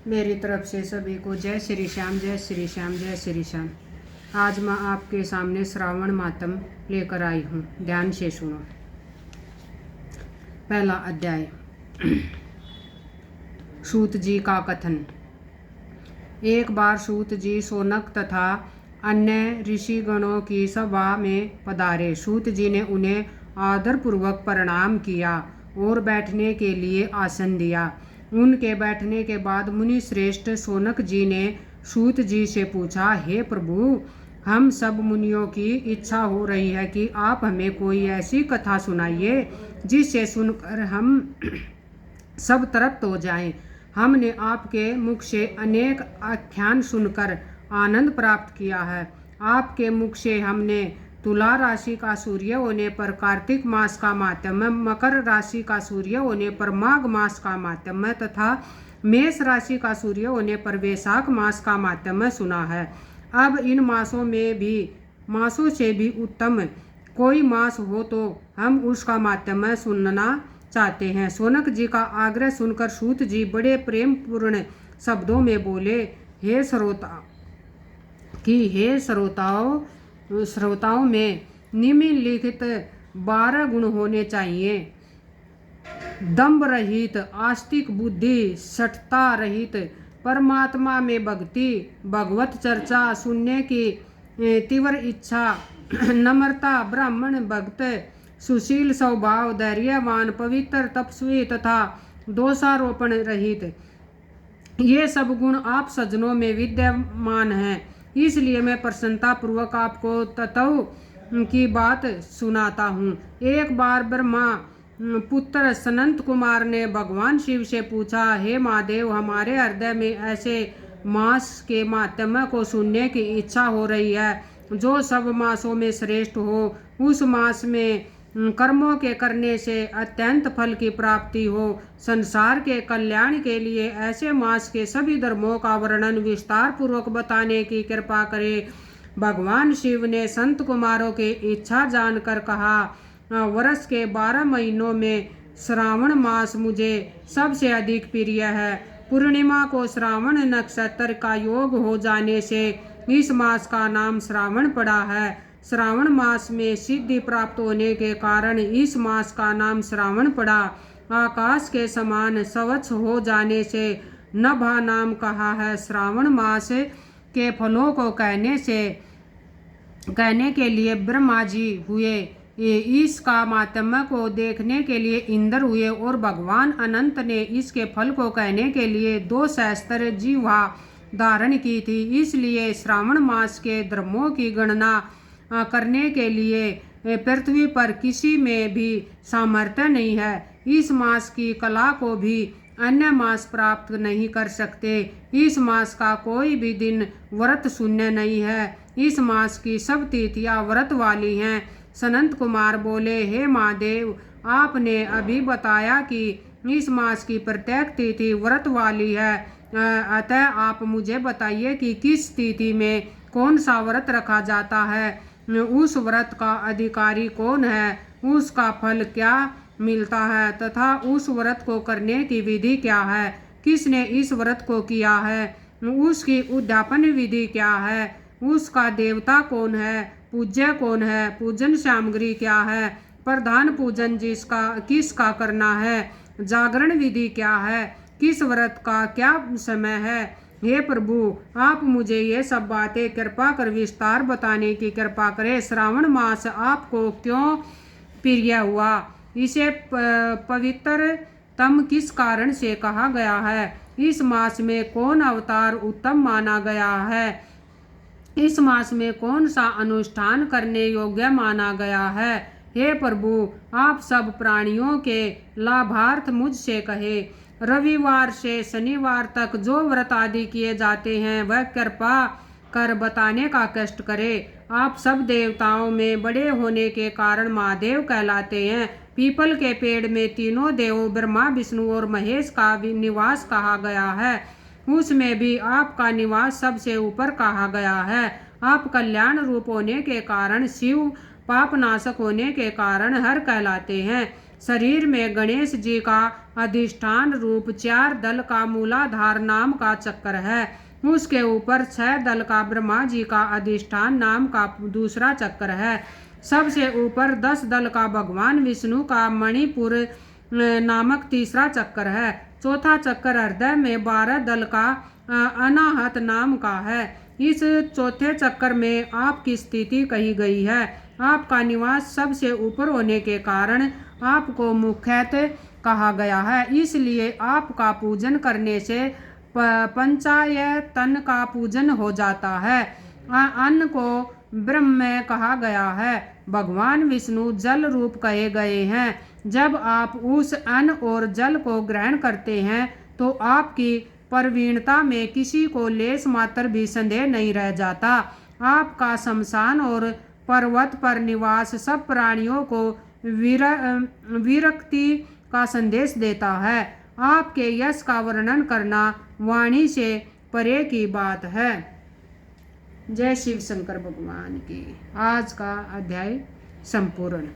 मेरी तरफ से सभी को जय श्री श्याम, जय श्री श्याम, जय श्री श्याम। आज मैं आपके सामने श्रावण मातम लेकर आई हूँ। ध्यान से सुनो। पहला अध्याय। सूत जी का कथन। एक बार सूत जी शौनक तथा अन्य ऋषिगणों की सभा में पधारे। सूत जी ने उन्हें आदरपूर्वक प्रणाम किया और बैठने के लिए आसन दिया। उनके बैठने के बाद मुनि श्रेष्ठ शौनक जी ने सूत जी से पूछा, हे प्रभु, हम सब मुनियों की इच्छा हो रही है कि आप हमें कोई ऐसी कथा सुनाइए जिससे सुनकर हम सब तृप्त हो जाएं। हमने आपके मुख से अनेक आख्यान सुनकर आनंद प्राप्त किया है। आपके मुख से हमने तुला राशि का सूर्य होने पर कार्तिक मास का माहात्म्य, मकर राशि का सूर्य होने पर माघ मास का माहात्म्य तथा मेष राशि का सूर्य होने पर वैशाख मास का माहात्म्य सुना है। अब इन मासों से भी उत्तम कोई मास हो तो हम उसका माहात्म्य सुनना चाहते हैं। शौनक जी का आग्रह सुनकर सूत जी बड़े प्रेम पूर्ण शब्दों में बोले, हे श्रोताओं में निम्नलिखित 12 गुण होने चाहिए। दंभ रहित, आस्तिक बुद्धि, सठता रहित, परमात्मा में भक्ति, भगवत चर्चा सुनने की तीव्र इच्छा, नम्रता, ब्राह्मण भक्त, सुशील स्वभाव, धैर्यवान, पवित्र, तपस्वी तथा दोषारोपण रहित। ये सब गुण आप सज्जनों में विद्यमान हैं। इसलिए मैं प्रसन्नता पूर्वक आपको तत्व की बात सुनाता हूँ। एक बार ब्रह्मा पुत्र सनंत कुमार ने भगवान शिव से पूछा, हे महादेव, हमारे हृदय में ऐसे मास के माहात्म्य को सुनने की इच्छा हो रही है जो सब मासों में श्रेष्ठ हो। उस मास में कर्मों के करने से अत्यंत फल की प्राप्ति हो। संसार के कल्याण के लिए ऐसे मास के सभी धर्मों का वर्णन विस्तार पूर्वक बताने की कृपा करें। भगवान शिव ने संत कुमारों की इच्छा जानकर कहा, वर्ष के 12 महीनों में श्रावण मास मुझे सबसे अधिक प्रिय है। पूर्णिमा को श्रावण नक्षत्र का योग हो जाने से इस मास का नाम श्रावण पड़ा है। श्रावण मास में सिद्धि प्राप्त होने के कारण इस मास का नाम श्रावण पड़ा। आकाश के समान स्वच्छ हो जाने से नभा नाम कहा है। श्रावण मास के फलों को कहने के लिए ब्रह्मा जी हुए। इसका माहात्म्य को देखने के लिए इंद्र हुए और भगवान अनंत ने इसके फल को कहने के लिए 2 सहस्त्र जिह्वा धारण की थी। इसलिए श्रावण मास के धर्मों की गणना करने के लिए पृथ्वी पर किसी में भी सामर्थ्य नहीं है। इस मास की कला को भी अन्य मास प्राप्त नहीं कर सकते। इस मास का कोई भी दिन व्रत शून्य नहीं है। इस मास की सब तिथियां व्रत वाली हैं। सनंत कुमार बोले, हे महादेव, आपने अभी बताया कि इस मास की प्रत्येक तिथि व्रत वाली है। अतः आप मुझे बताइए कि किस तिथि में कौन सा व्रत रखा जाता है, उस व्रत का अधिकारी कौन है, उसका फल क्या मिलता है तथा उस व्रत को करने की विधि क्या है, किसने इस व्रत को किया है, उसकी उद्यापन विधि क्या है, उसका देवता कौन है, पूज्य कौन है, पूजन सामग्री क्या है, प्रधान पूजन किसका करना है, जागरण विधि क्या है, किस व्रत का क्या समय है। हे प्रभु, आप मुझे ये सब बातें कृपा कर विस्तार बताने की कृपा करें। श्रावण मास आपको क्यों प्रिय हुआ? इसे पवित्रतम किस कारण से कहा गया है? इस मास में कौन अवतार उत्तम माना गया है? इस मास में कौन सा अनुष्ठान करने योग्य माना गया है? हे प्रभु, आप सब प्राणियों के लाभार्थ मुझसे कहे। रविवार से शनिवार तक जो व्रत आदि किए जाते हैं वह कृपा कर बताने का कष्ट करें। आप सब देवताओं में बड़े होने के कारण महादेव कहलाते हैं। पीपल के पेड़ में तीनों देवों ब्रह्मा, विष्णु और महेश का निवास कहा गया है। उसमें भी आपका निवास सबसे ऊपर कहा गया है। आप कल्याण रूप होने के कारण शिव, पाप नाशक होने के कारण हर कहलाते हैं। शरीर में गणेश जी का अधिष्ठान रूप 4 दल का मूलाधार नाम का चक्र है। उसके ऊपर 6 दल का ब्रह्मा जी का अधिष्ठान नाम का दूसरा चक्र है। सबसे ऊपर 10 दल का भगवान विष्णु का मणिपुर नामक तीसरा चक्र है। चौथा चक्र हृदय में 12 दल का अनाहत नाम का है। इस चौथे चक्र में आपकी स्थिति कही गई है। आपका निवास सबसे ऊपर होने के कारण आपको मुख्यतः कहा गया है। इसलिए आपका पूजन करने से पंचायतन का पूजन हो जाता है। अन्न को ब्रह्म कहा गया है। भगवान विष्णु जल रूप कहे गए हैं। जब आप उस अन्न और जल को ग्रहण करते हैं तो आपकी प्रवीणता में किसी को लेस मात्र भी संदेह नहीं रह जाता। आपका शमशान और पर्वत पर निवास सब प्राणियों को विरक्ति का संदेश देता है। आपके यश का वर्णन करना वाणी से परे की बात है। जय शिव शंकर भगवान की। आज का अध्याय संपूर्ण।